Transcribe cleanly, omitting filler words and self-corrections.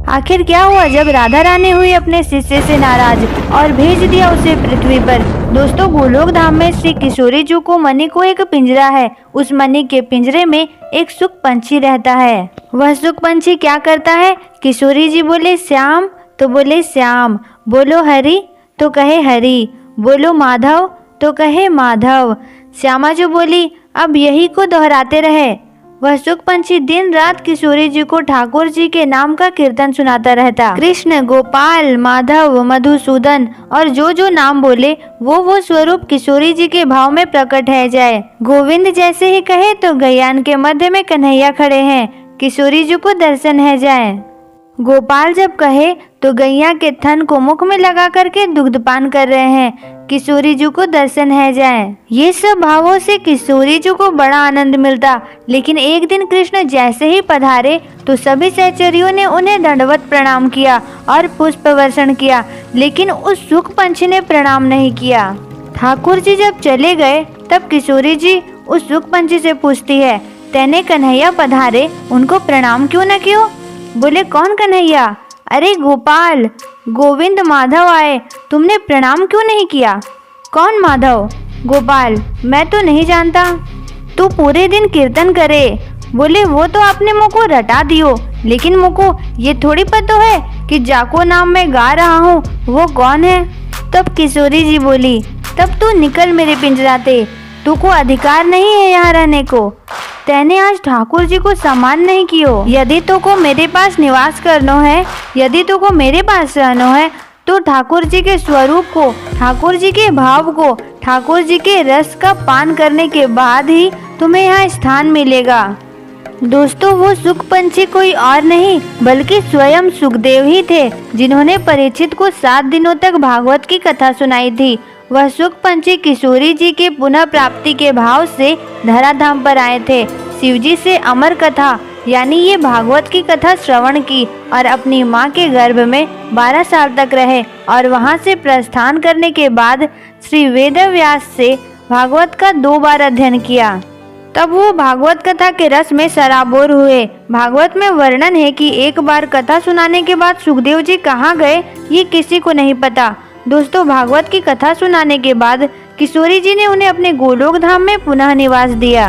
आखिर क्या हुआ जब राधा रानी हुई अपने शिष्य से नाराज और भेज दिया उसे पृथ्वी पर। दोस्तों, गोलोक धाम में श्री किशोरी जी को मणि को एक पिंजरा है। उस मणि के पिंजरे में एक सुख पंछी रहता है। वह सुख पंछी क्या करता है? किशोरी जी बोले श्याम तो बोले श्याम, बोलो हरि तो कहे हरि, बोलो माधव तो कहे माधव। श्यामा जो बोली अब यही को दोहराते रहे। वह सुख पंछी दिन रात किशोरी जी को ठाकुर जी के नाम का कीर्तन सुनाता रहता। कृष्ण, गोपाल, माधव, मधुसूदन और जो नाम बोले वो स्वरूप किशोरी जी के भाव में प्रकट है जाए। गोविंद जैसे ही कहे तो गयान के मध्य में कन्हैया खड़े हैं, किशोरी जी को दर्शन है जाए। गोपाल जब कहे तो गैया के थन को मुख में लगा करके दुग्धपान कर रहे हैं, किशोरी जी को दर्शन है जाए। ये सब भावों से किशोरी जी को बड़ा आनंद मिलता। लेकिन एक दिन कृष्ण जैसे ही पधारे तो सभी सहचरियों ने उन्हें दंडवत प्रणाम किया और पुष्प वर्षण किया, लेकिन उस सुख पंछी ने प्रणाम नहीं किया। ठाकुर जी जब चले गए तब किशोरी जी उस सुख पंछी से पूछती है, तेने कन्हैया पधारे उनको प्रणाम क्यों न कियो? बोले कौन कन्हैया? अरे गोपाल, गोविंद, माधव आए, तुमने प्रणाम क्यों नहीं किया? कौन माधव? गोपाल, मैं तो नहीं जानता। तू पूरे दिन कीर्तन करे। बोले वो तो आपने मुझको रटा दियो, लेकिन मुझको ये थोड़ी पता है कि जाको नाम मैं गा रहा हूँ वो कौन है। तब किशोरी जी बोली, तब तू निकल मेरे पिंजराते, तुझको अधिकार नहीं है यहाँ रहने को। तेने आज ठाकुर जी को सम्मान नहीं कियो। यदि तुझको मेरे पास निवास करनो है, यदि तुझको मेरे पास रहनो है तो ठाकुर जी के स्वरूप को, ठाकुर जी के भाव को, ठाकुर जी के रस का पान करने के बाद ही तुम्हें यहाँ स्थान मिलेगा। दोस्तों, वो सुख पंछी कोई और नहीं बल्कि स्वयं सुखदेव ही थे, जिन्होंने परीक्षित को 7 दिनों तक भागवत की कथा सुनाई थी। वह सुख पंछी किशोरी जी के पुनः प्राप्ति के भाव से धराधाम पर आए थे। शिवजी से अमर कथा यानी ये भागवत की कथा श्रवण की और अपनी माँ के गर्भ में 12 साल तक रहे और वहाँ से प्रस्थान करने के बाद श्री वेदव्यास से भागवत का 2 बार अध्ययन किया। तब वो भागवत कथा के रस में सराबोर हुए। भागवत में वर्णन है कि एक बार कथा सुनाने के बाद सुखदेव जी कहाँ गए ये किसी को नहीं पता। दोस्तों, भागवत की कथा सुनाने के बाद किशोरी जी ने उन्हें अपने गोलोक धाम में पुनः निवास दिया।